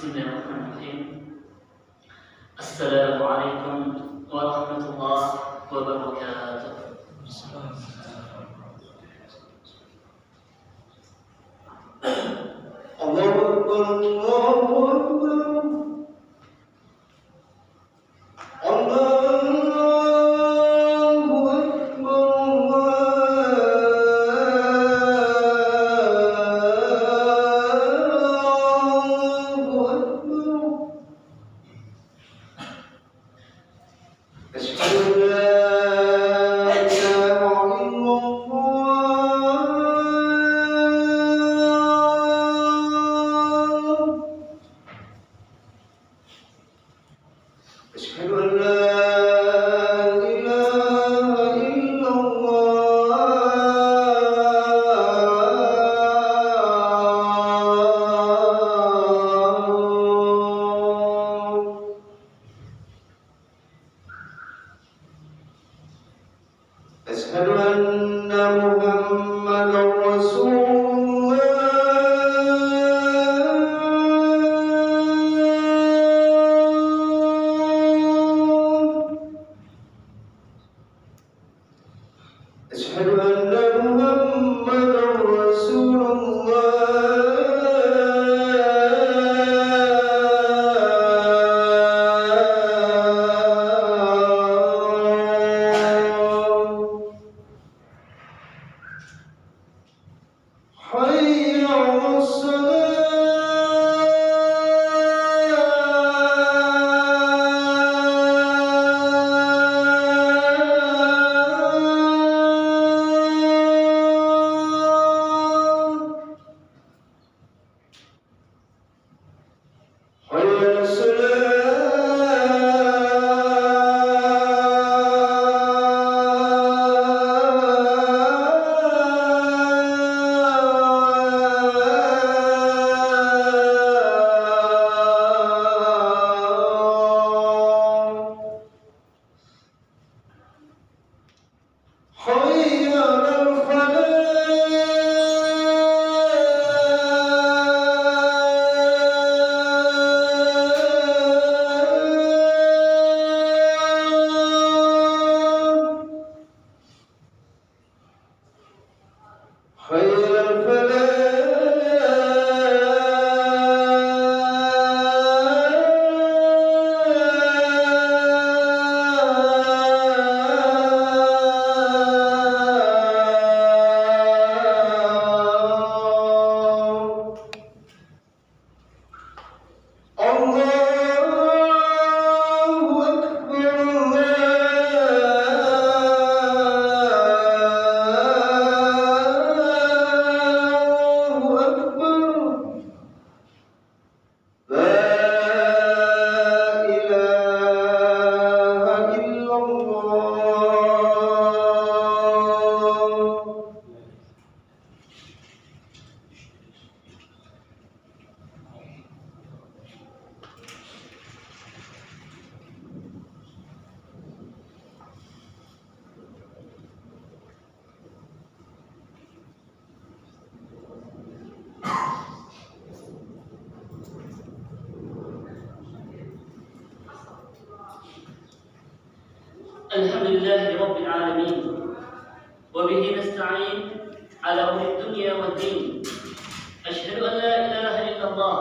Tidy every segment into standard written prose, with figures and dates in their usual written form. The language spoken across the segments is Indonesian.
Bismillahirrahmanirrahim. Assalamualaikum warahmatullahi wabarakatuh. Allahu Akbar, Allahu Akbar. Alhamdulillahi Rabbil Alamin. Wabihi nasta'in ala umuri dunya wa din. Ashhadu an la ilaha illallah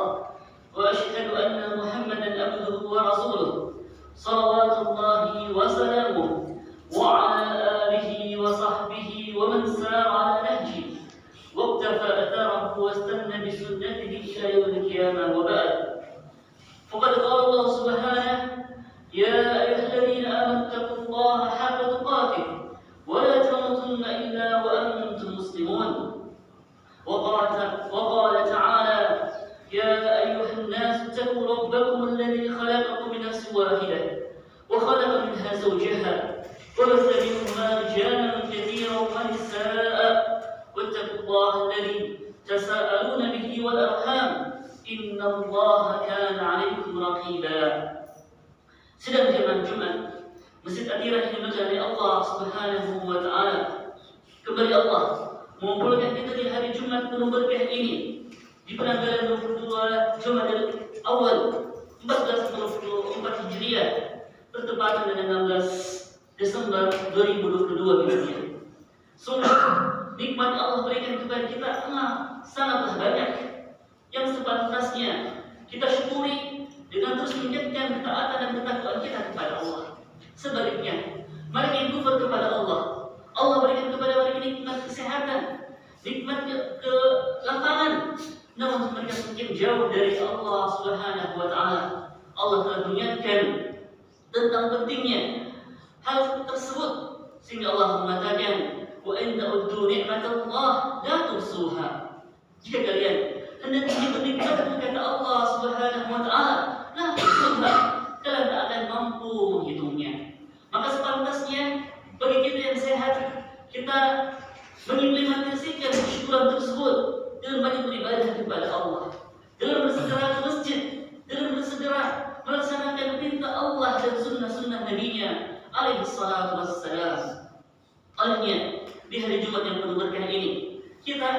wa ashhadu anna Muhammadan abduhu wa rasuluh. Salawatullahi wa salamuh wa ala alihi wa sahbihi wa man sara ala nahji wa iktafa atharahu wa istanna bi sunnatihi ila yawmil qiyamah wa ba'd. Faqad qala Allah subhanahu يا أيها الذين آمنوا اتقوا الله حق تقاته ولا تموتن إلا وأنتم مسلمون. وقال تعالى يا أيها الناس اتقوا ربكم الذي خلقكم من نفس واحدة وخلق منها زوجها وبث منهما رجالا كثيرا ونساء واتقوا الله الذي تساءلون به والأرحام إن الله كان عليكم رقيبا. Sedang jemaah Jumat Masjid Adirah yang dimuliakan Allah Subhanahu wa taala. Kembali Allah mengumpulkan kita di hari Jumat penuh berkah ini di penanggalan 22 Jumadil Awal 1444 Hijriah bertepatan dengan 16 Desember 2022 Hijriah. Sungguh nikmat Allah berikan kepada kita sangatlah banyak yang sepantasnya kita syukuri dengan terus meningkatkan ketaatan dan ketakwaan kita kepada Allah. Sebaliknya, mereka yang kufur kepada Allah, Allah berikan kepada mereka nikmat kesehatan, nikmat kelapangan, namun mereka semakin jauh dari Allah Subhanahu wa Ta'ala. Allah telah mengingatkan tentang pentingnya hal tersebut sehingga Allah mengatakan, wa in ta'uddu ni'matallah la tuhsuha. Jika kalian hendak bernikmat kata Allah Subhanahu wa Ta'ala, la tuhsuha, kalian tak akan mampu menghitungnya. Maka sepantasnya bagi kita yang sehat, kita mengimplementasikan kesyukuran tersebut dengan banyak beribadah kepada Allah, dengan bersegera ke masjid, dengan bersegera melaksanakan perintah Allah dan sunnah-sunnah Nabi-Nya alaihi salatu wassalam. Olehnya, di hari Jumat yang penuh berkah ini, kita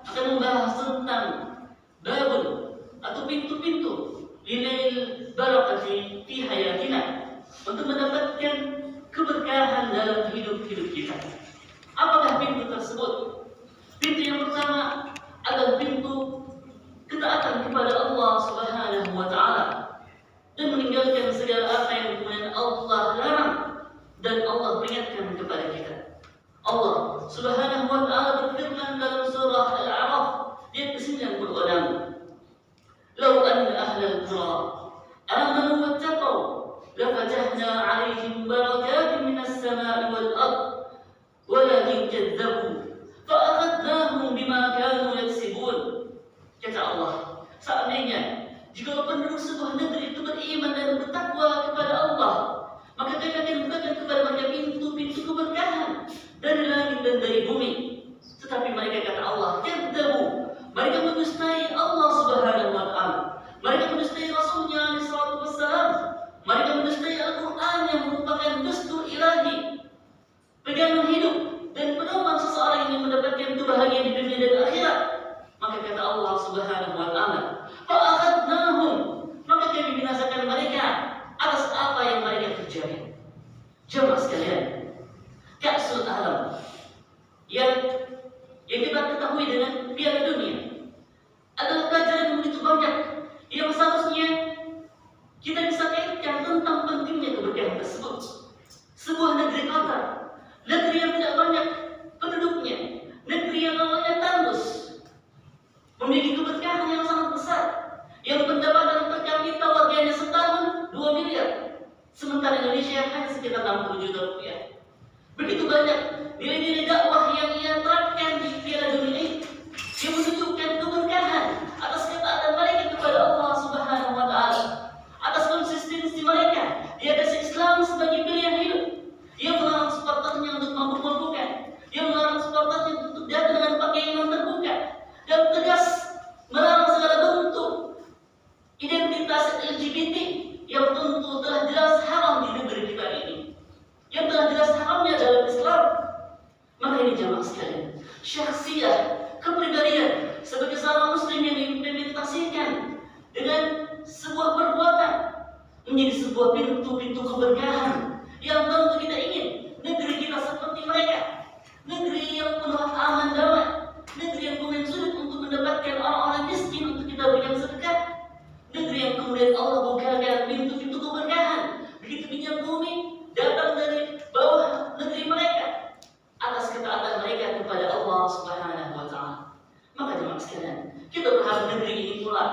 akan membahas tentang babun atau pintu-pintu linail barakati fi hayatina, untuk mendapatkan keberkahan dalam hidup-hidup kita. Apakah pintu tersebut? Pintu yang pertama adalah pintu ketaatan kepada Allah Subhanahu wa Ta'ala dan meninggalkan segala apa yang kemudian Allah larang dan Allah peringatkan kepada kita. Allah Subhanahu wa Ta'ala berfirman dalam surah Al-A'raf ayat 96, "Lau anna ahlal qura amanu wattaqau lafatahna 'alaihim barakatin minas sama'i wal ard walakin kadzdzabu fa'akhadnahum bima kanu yaksibun." Kata Allah, seandainya jika penduduk sebuah negeri itu beriman dan bertakwa kepada Allah, maka kami akan bukakan kepada mereka pintu-pintu keberkahan dari langit dan dari bumi. Tetapi mereka, kata Allah, kadzdzabu, mereka mendustai Allah Subhanahu wa Ta'ala, mereka mendustai Rasulnya alaihi salatu wassalam, mereka mendustai Al-Quran yang merupakan dastur ilahi, pegangan hidup dan pedoman seseorang yang mendapatkan kebahagiaan di dunia dan akhirat. Maka kata Allah Subhanahu wa Ta'ala, fa'akhadnahum, maka kami binasakan mereka atas apa yang mereka kerjakan. Jemaah sekalian, Ka'sul Alam yang kita ketahui dengan Piala Dunia adalah pelajaran yang begitu banyak yang seharusnya kita bisa kaitkan tentang pentingnya keberkahan tersebut. Sebuah negeri kotor, negeri yang tidak banyak penduduknya, negeri yang awalnya tandus, memiliki keberkahan yang sangat besar, yang pendapatan per kapita warganya setahun 2 miliar, sementara Indonesia hanya sekitar 60 juta rupiah. Begitu banyak nilai-nilai dakwah yang ia terapkan di Piala Dunia ini, yang menunjukkan keberkahan atas ketaatan mereka kepada Allah Subhanahu wa Ta'ala, atas konsistensi mereka di atas Islam sebagai pilihan hidup, yang melarang supporternya untuk mabuk-mabukan, yang melarang supporternya untuk datang dengan pakaian yang terbuka dan tegas melarang segala bentuk identitas LGBT yang tentu telah jelas haram di negeri kita ini, yang telah jelas haramnya dalam Islam. Maka ini jamaah sekalian, syakhsiyah, kepribadian sebagai seorang muslim yang diimplementasikan dengan sebuah perbuatan menjadi sebuah pintu-pintu keberkahan yang tentu kita ingin negeri kita seperti mereka, negeri yang penuh aman damai, negeri yang kemudian sulit untuk mendapatkan orang-orang miskin untuk kita berikan sedekah, negeri yang kemudian Allah bukakan pintu-pintu keberkahan, begitu minyak bumi datang dari bawah negeri mereka atas ketaatan mereka kepada Allah Subhanahu wa Ta'ala. Maka jemaah sekalian, kita berharap negeri ini pula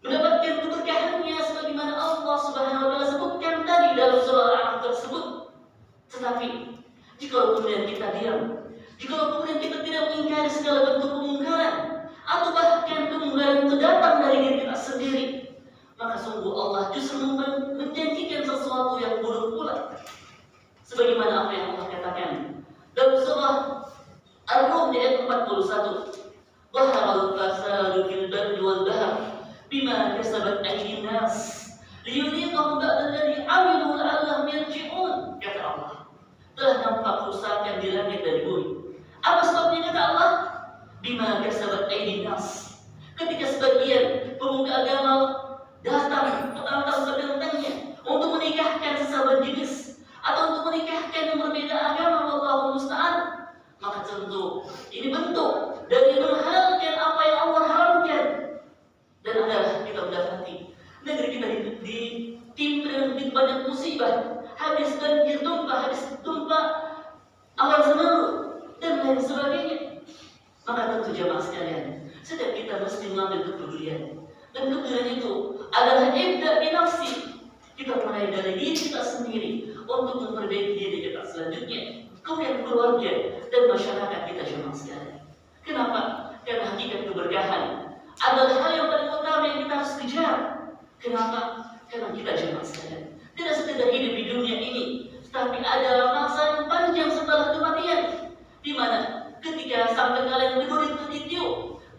mendapatkan keberkahannya sebagaimana Allah Subhanahu wa Ta'ala sebutkan tadi dalam surah Al-A'raf tersebut. Tetapi jika kemudian kita diam, jika kemudian kita tidak mengingkari segala bentuk kemungkaran atau bahkan kemungkaran itu datang dari diri kita sendiri, maka sungguh Allah justru menjanjikan sesuatu yang buruk pula. Sebagaimana apa yang Allah katakan dalam surah Ar-Rum ayat 41, "Dhaharal fasadu fil barri wal bahr bima kasabat aydin nas liyudhiqahum ba'da alladhi 'amilu la'allahum yarji'un." Kata Allah, telah nampak kerusakan di langit dan bumi. Apa sebabnya kata Allah? Bima kasabat aydin nas. Ketika sebagian pemuka agama datang petang-petang sebelumnya untuk menikahkan sesama jenis atau untuk menikahkan yang berbeda agama, wallahu musta'an, maka tentu ini bentuk dari menghalalkan apa yang Allah haramkan. Dan adalah kita mendapati negeri kita ditimpa dengan begitu banyak musibah, habis banjir tumpah, habis tumpah awan semeru dan lain sebagainya. Maka tentu jemaah sekalian, setiap kita mesti mengambil kepedulian, dan kepedulian itu adalah ibda binafsi. Kita mulai dari diri kita sendiri untuk memperbaiki diri kita selanjutnya, kemudian keluarga dan masyarakat kita jemaah sekalian. Kenapa? Karena hakikat keberkahan adalah hal yang paling utama yang kita harus kejar. Kenapa? Karena kita jemaah sekalian tidak sekedar hidup di dunia ini, tapi ada masa yang panjang setelah kematian, di mana ketika sampai kalian berdiri tertitiu,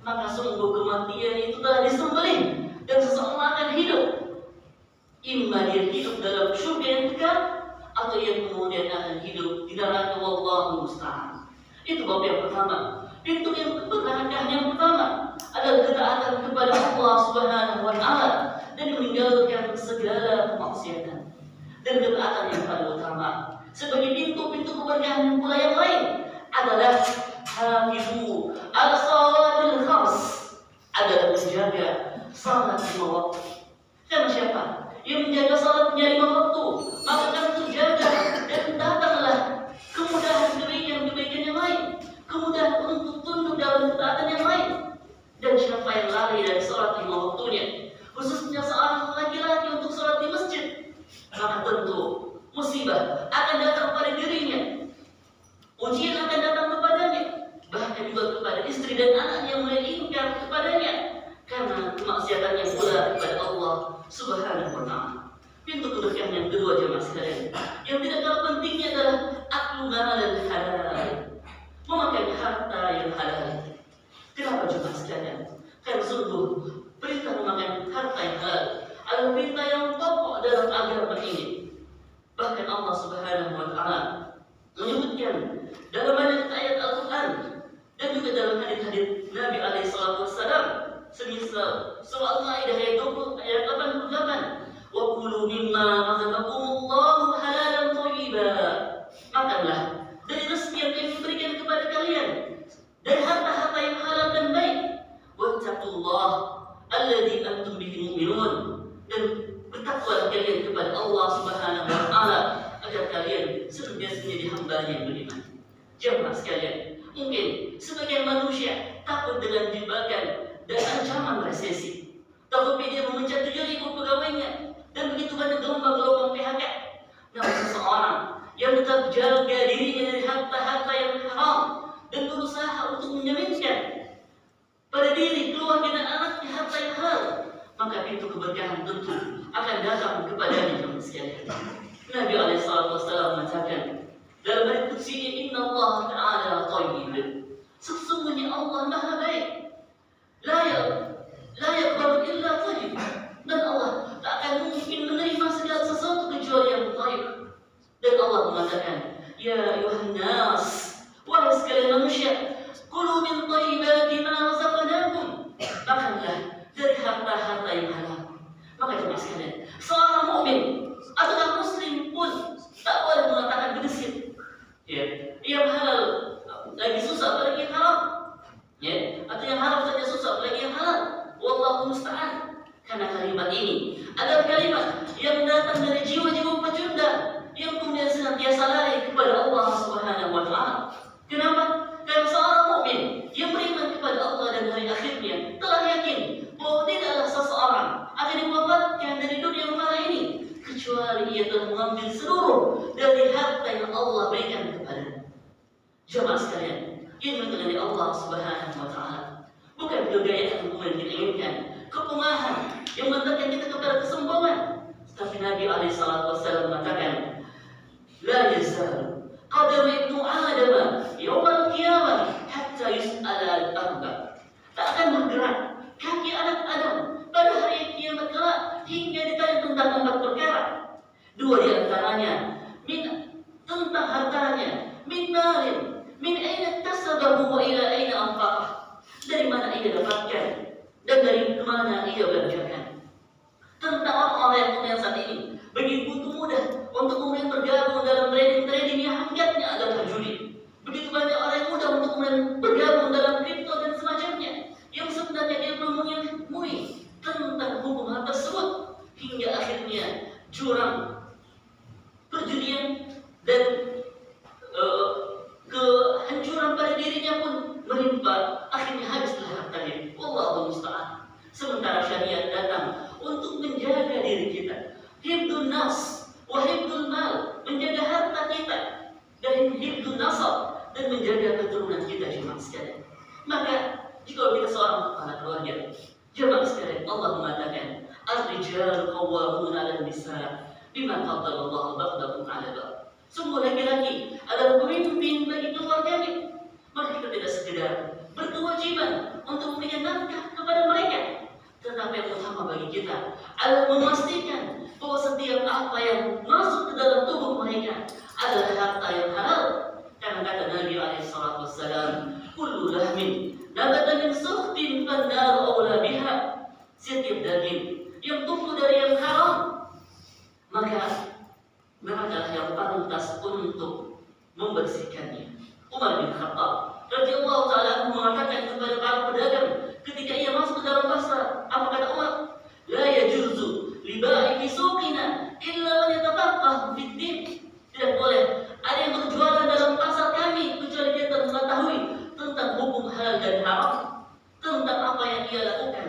maka sungguh kematian itu telah disembelih dan seseorang akan hidup. Imma dia hidup dalam syurga yang kekal, atau yang kemudian akan hidup di neraka, wallahu musta'an. Itu bab yang pertama. Pintu yang keberkahan yang pertama adalah ketaatan kepada Allah Subhanahu wa Ta'ala dan meninggalkan segala kemaksiatan. Dan ketaatan yang paling utama sebagai pintu-pintu keberkahan pula yang lain adalah hafizu ala salatil khams, adalah menjaga salat 5 waktu. Karena siapa yang menjaga salatnya 5 waktu, maka akan terjaga dan datanglah kemudahan kebaikan yang lain, kemudahan untuk tunduk dalam ketaatan yang lain. Dan siapa yang lari dari salat 5 waktunya, khususnya seorang laki-laki untuk salat di masjid, maka tentu musibah akan datang pada dirinya, ujian akan datang kepadanya, bahkan juga kepada istri dan anak yang mulai ingkar kepadanya karena kemaksiatannya pula kepada Allah Subhanahu wa Ta'ala. Pintu keberkahan yang kedua jemaah sekalian, yang tidak kalah pentingnya adalah aklu malal halal, memakan harta yang halal. Kenapa jemaah sekalian? Karena sungguh perintah memakan harta yang halal adalah perintah yang pokok dalam agama ini. Bahkan Allah Subhanahu wa Ta'ala menyebutkan dalam banyak ayat Al-Quran dan juga dalam hadis-hadis Nabi alaihi salatu wassalam, semisal surah Al-Maidah ayat 20 ayat 88, wa kulu mimma razaqakumullahu halalan thayyiba, makanlah dari rezeki yang kami berikan kepada kalian dari harta-harta yang halal dan baik, wattaqullah alladzi antum bihi mu'minun, dan bertakwalah kalian kepada Allah Subhanahu wa Ta'ala agar kalian senantiasa menjadi hamba yang beriman. Jemaah sekalian, mungkin sebagian manusia takut dengan jebakan dan ancaman resesi, takut dia memecat 7.000 pegawainya dan begitu banyak gelombang-gelombang PHK. Namun seseorang yang tetap jaga dirinya dari harta-harta yang haram dan berusaha untuk menjaminkan pada diri, keluarga dan anaknya harta yang halal, maka pintu keberkahan tentu akan datang kepadanya jemaah sekalian. Nabi alaihi salatu wasallam mengatakan dalam hadis qudsi, inna Allah ta'ala thayyib, sesungguhnya Allah Maha baik, la yaqbalu illa thayyib, dan Allah tak akan mungkin menerima segala sesuatu kecuali yang thayyib. Dan Allah mengatakan, ya ayuhan nas, wahai sekalian manusia, kulu min thayyibati ma razaqnakum, makanlah dari harta-harta yang halal. Maka jemaah sekalian, seorang mukmin atau muslim pun tak boleh mengatakan gesit, ya, yang halal lagi susah apalagi yang haram, ya, atau yang haram saja susah apalagi yang halal, wallahu musta'an. Karena kalimat ini adalah kalimat yang datang dari jiwa-jiwa pecundang yang kemudian senantiasa lari kepada Allah Subhanahu wa Ta'ala. Kenapa? Karena seorang mukmin yang beriman kepada Allah dan hari akhirnya telah yakin bahwa tidaklah seseorang akan diwafatkan dari dunia fana ini kecuali ia telah mengambil seluruh dari harta yang Allah berikan kepadanya. Jemaah sekalian, ini mengenai Allah Subhanahu wa Ta'ala, bukan kegayaan yang kita inginkan, kepunahan yang mengantarkan kita kepada kesombongan. Tapi Nabi alaihi salatu wasallam mengatakan, la yazal qadam ibnu Adam yaumil qiyamah hatta yus'ala al-arba. Tak akan bergerak kaki anak Adam pada hari kiamat kelak hingga ditanya tentang 4 perkara. 2 di antaranya tentang hartanya, min malin, min aina tasabahu wa ila aina anfaqah, dari mana ia dapatkan dan dari mana ia belanjakan. tentang orang-orang yang kemudian saat ini begitu mudah untuk kemudian bergabung dalam trading yang hakikatnya adalah judi. Begitu banyak orang yang mudah untuk kemudian bergabung dalam kripto dan semacamnya, yang sebenarnya dia belum mengetahui tentang hukum hal tersebut, hingga akhirnya jurang perjudian dan kehancuran pada dirinya pun menimpa, akhirnya habislah hartanya. Wallahu musta'an. Sementara syariat datang untuk menjaga diri kita, hifdzun nas wa hifdzul mal, menjaga harta kita dan hifdzun nasab, dan menjaga keturunan kita jemaah sekalian. Maka jika kita seorang kepala keluarga, jemaah sekalian, Allah mengatakan ar-rijal qawwamuna 'alan nisa bima faddala Allah ba'dahum 'ala ba'd. Sungguh laki-laki adalah pemimpin bagi keluarganya. Maka kita tidak sekedar berkewajiban untuk memberikan nafkah kepada mereka, tetapi yang utama bagi kita adalah memastikan bahwa setiap apa yang masuk ke dalam tubuh mereka adalah harta yang halal. Karena kata Nabi SAW, kullu lahmin nabata min sukhtin fannaru awla biha. Setiap daging yang tumbuh dari yang haram, maka mereka yang pantas untuk membersihkannya. Umar bin Khattab radhiyallahu ta'ala mengatakan kepada para pedagang ketika ia masuk ke dalam pasar, apa kata Umar? La yajuzu li ba'i fi suqina illa man yatafaqahu fid din. Tidak boleh ada yang berjualan dalam pasar kami kecuali dia mengetahui tentang hukum halal dan haram, tentang apa yang ia lakukan.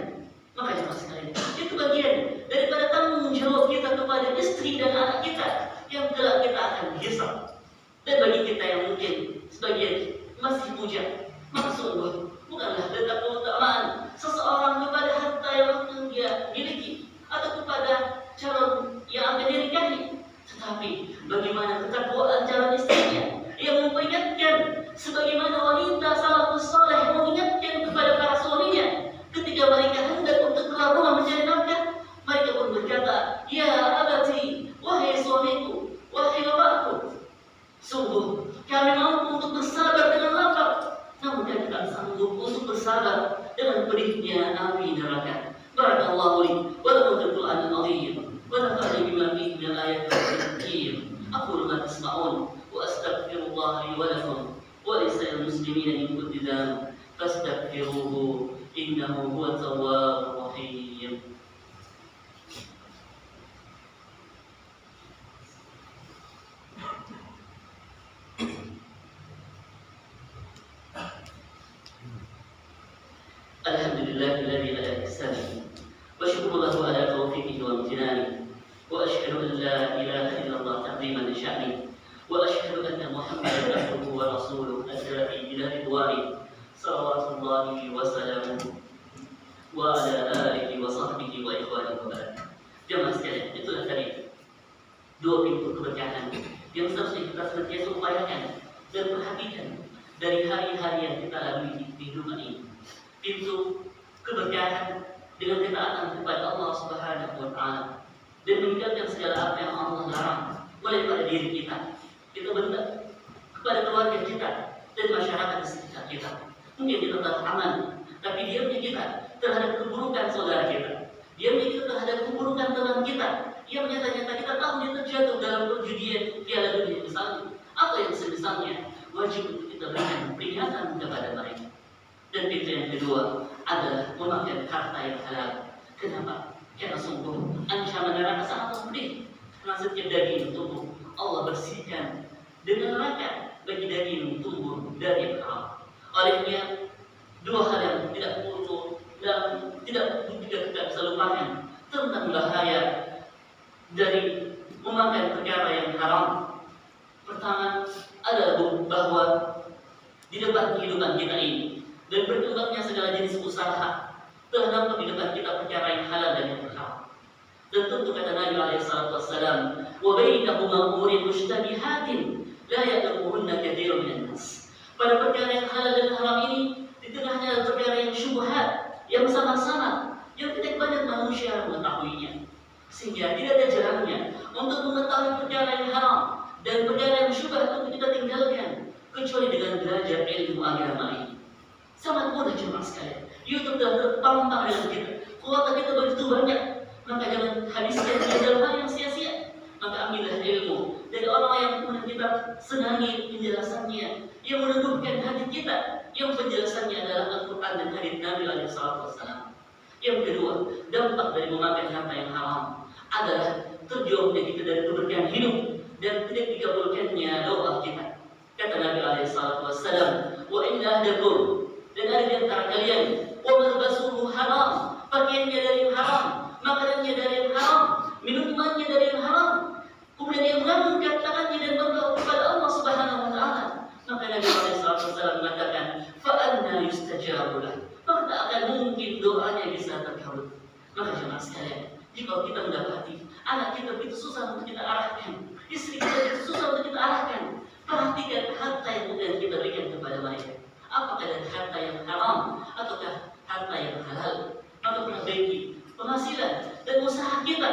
Maka jemaah sekalian, itu bagian daripada tanggung jawab kita kepada istri dan anak kita yang kelak kita akan hisab. Dan bagi kita yang mungkin sebagian masih bujang, maka sungguh bukanlah letak keutamaan seseorang kepada harta yang dia miliki atau kepada calon yang akan dinikahi, tetapi bagaimana ketakwaan calon istrinya yang memperingatkan, sebagaimana wanita salafus saleh mengingatkan kepada para suaminya ketika mereka hendak untuk keluar rumah mencari nafkah. Mereka pun berkata, ya abati, wahai suamiku, wahai bapakku, sungguh kami mampu untuk bersabar dengan lapar, namun kami tak sanggup untuk bersabar dengan pedihnya api neraka. Barakallahu li wa lakum fil Qur'anil azim wa nafa'ani bima fihi min al-ayatil hakim. Aqulu ma tasma'un wa astaghfirullah li wa lakum wa li sa'il muslimina min kulli dhanb fastaghfiruhu innahu huwat tawwabur rahim. Alhamdulillahilladzi ala ihsanihi wa syukru lahu ala tawfiqihi wa amtinanihi wa asyhadu an la ilaha illallah ta'ziman li sya'nihi wa asyhadu anna Muhammadan abduhu wa rasuluhu ad-da'i ila ridwanihi salawatullahi wa salamuhu wa ala alihi wa sahbihi wa ikhwanihi wa barakatuh. Jemaah sekalian, itulah tadi dua pintu keberkahan yang seharusnya kita senantiasa upayakan dan perhatikan dari hari-hari yang kita lalui di kehidupan ini. Pintu keberkahan dengan ketaatan kepada Allah Subhanahu wa Ta'ala dan meninggalkan segala apa yang Allah larang, mulai pada diri kita bentak kepada keluarga kita dan masyarakat di sekitar kita. Mungkin kita telah aman, tapi diamnya kita terhadap keburukan saudara kita, diamnya kita terhadap keburukan teman kita yang nyata-nyata kita tahu dia terjatuh dalam perjudian Piala Dunia misalnya, atau yang semisalnya, wajib untuk kita berikan peringatan kepada mereka. Dan pintu yang kedua adalah memakan harta yang halal. Kenapa? Karena sungguh ancaman neraka sangat pedih. Karena setiap daging yang tumbuh Allah bersihkan dengan neraka bagi daging yang tumbuh dari yang haram. Olehnya dua hal yang tidak perlu dan tidak kita bisa lupakan tentang bahaya dari memakan perkara yang haram. Pertama adalah bahwa di depan kehidupan kita ini dan berkembangnya segala jenis usaha telah nampak di depan kita perkara yang halal dan yang haram. Dan tentu kata Nabi SAW, wa bainahuma umurin mushtabihatin la ya'lamuhunna katsirun minan nas. Pada perkara yang halal dan haram ini, di tengahnya ada perkara yang syubhat yang sama-sama yang tidak banyak manusia mengetahuinya. Sehingga tidak ada jalannya untuk mengetahui perkara yang haram dan perkara yang syubhat untuk kita tinggalkan kecuali dengan belajar ilmu agama ini. Sangat mudah jemaah sekalian. YouTube telah terpampang dengan kita. Kuota kita begitu banyak. maka jangan habiskan dia dalam hal yang sia-sia. Maka ambillah ilmu dari orang yang kemudian kita senangi penjelasannya, yang meneguhkan hati kita, yang penjelasannya adalah Al-Quran dan hadits Nabi SAW. Yang kedua, dampak dari memakan harta yang haram adalah terjauhnya kita dari keberkahan hidup dan tidak dikabulkannya doa kita. Kata Nabi SAW, wa inna ahdakum, dan ada di antara kalian, wa malbasuhu haram, pakaiannya dari yang haram, makanannya dari yang haram, minumannya dari yang haram, kemudian dia mengangkat tangannya dan berdoa kepada Allah Subhanahu wa taala. Maka Nabi SAW mengatakan, fa anna yustajabu lah, maka tak akan mungkin doanya bisa terkabul. Maka jemaah sekalian, jika kita mendapati anak kita begitu susah untuk kita arahkan, istri kita begitu susah untuk kita arahkan, perhatikan harta yang kemudian kita berikan kepada mereka. Apakah dari harta yang haram ataukah harta yang halal? Maka perbaiki penghasilan dan usaha kita,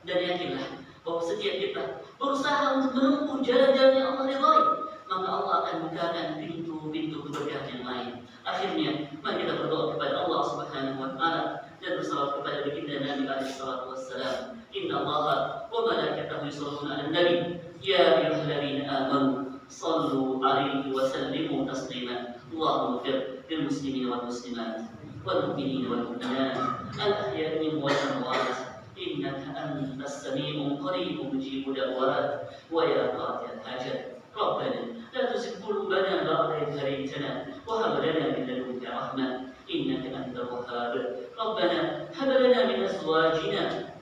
dan yakinlah bahwa setiap kita berusaha untuk menempuh jalan-jalan yang Allah ridhai, maka Allah akan bukakan pintu-pintu keberkahan yang lain. Akhirnya, mari kita berdoa kepada Allah Subhanahu wa taala dan bersalawat kepada baginda Nabi SAW. Inna Allaha wa malaikatahu yusholluna 'alan nabi ya ayyuhalladzina amanu sallu 'alaihi wa sallimu taslima. Allahumma ighfir lil muslimina wal muslimat wal mu'minina wal mu'minat al ahya'i minhum wal amwat innaka antas sami'un qaribun mujibud da'wat wa ya qadiyal hajat. Rabbana la tuzigh qulubana ba'da idh hadaytana wa hab lana min ladunka rahmah innaka antal wahhab. Rabbana hab lana min azwajina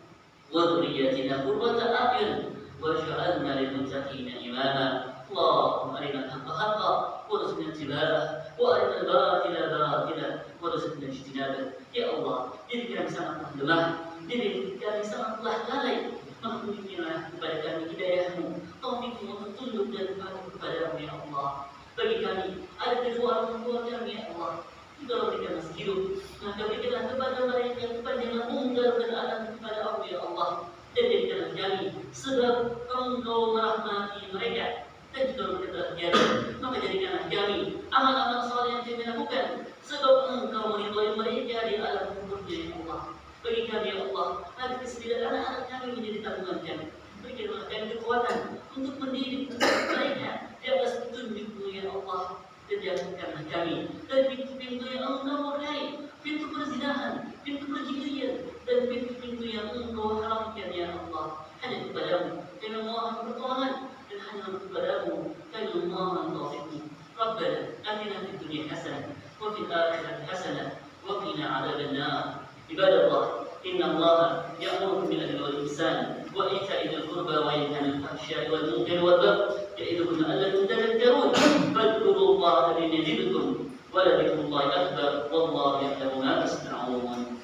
wa dhurriyyatina qurrata a'yun waj'alna lil muttaqina imama. Allahumma arina al-haqqa haqqan warzuqna ittiba'ah wa arina al-batila batilan warzuqna ijtinabah. Ya Allah, diri kami sangat lemah, diri kami sangatlah lalai, maka berikanlah kepada kami hidayah-Mu, taufik-Mu untuk tunduk dan patuh kepada-Mu ya Allah. Bagi kami ada kedua orang tua kami ya Allah, Engkau berikan masih hidup, maka berikanlah kepada mereka kepanjangan umur dan anak kepada Allah ya Allah, dan jadikanlah kami sebab Engkau merahmati mereka. Dan jika mereka telah tiada, maka jadikanlah kami amal-amal saleh yang kami lakukan sebab Engkau meridhai mereka di alam kubur ya Allah. Bagi kami ya Allah, agar kesedihan anak-anak kami menjadi tabungan kami. Berikanlah kami kekuatan untuk mendidik mereka di atas petunjuk-Mu ya Allah, dan jauhkanlah kami dari pintu-pintu yang Engkau murkai, pintu perzinahan, pintu perjudian, dan pintu-pintu yang Engkau haramkan ya Allah. Hanya kepada-Mu kami memohon pertolongan, dan hanya kepada-Mu kami memohon taufik-Mu. Rabbana atina fid dunya hasanah wa fil akhirati hasanah wa qina adzaban nar. Ibadallah, inna Allah ya'muru bil adli wal ihsan wa ita'i dzil qurba wa yanha 'anil fahsya'i wal munkari wal baghi ya'idukum la'allakum tadhakkarun. Fadhkurullaha yazidkum wa la dhikrullahi akbar wallahu ya'lamu ma tasna'un.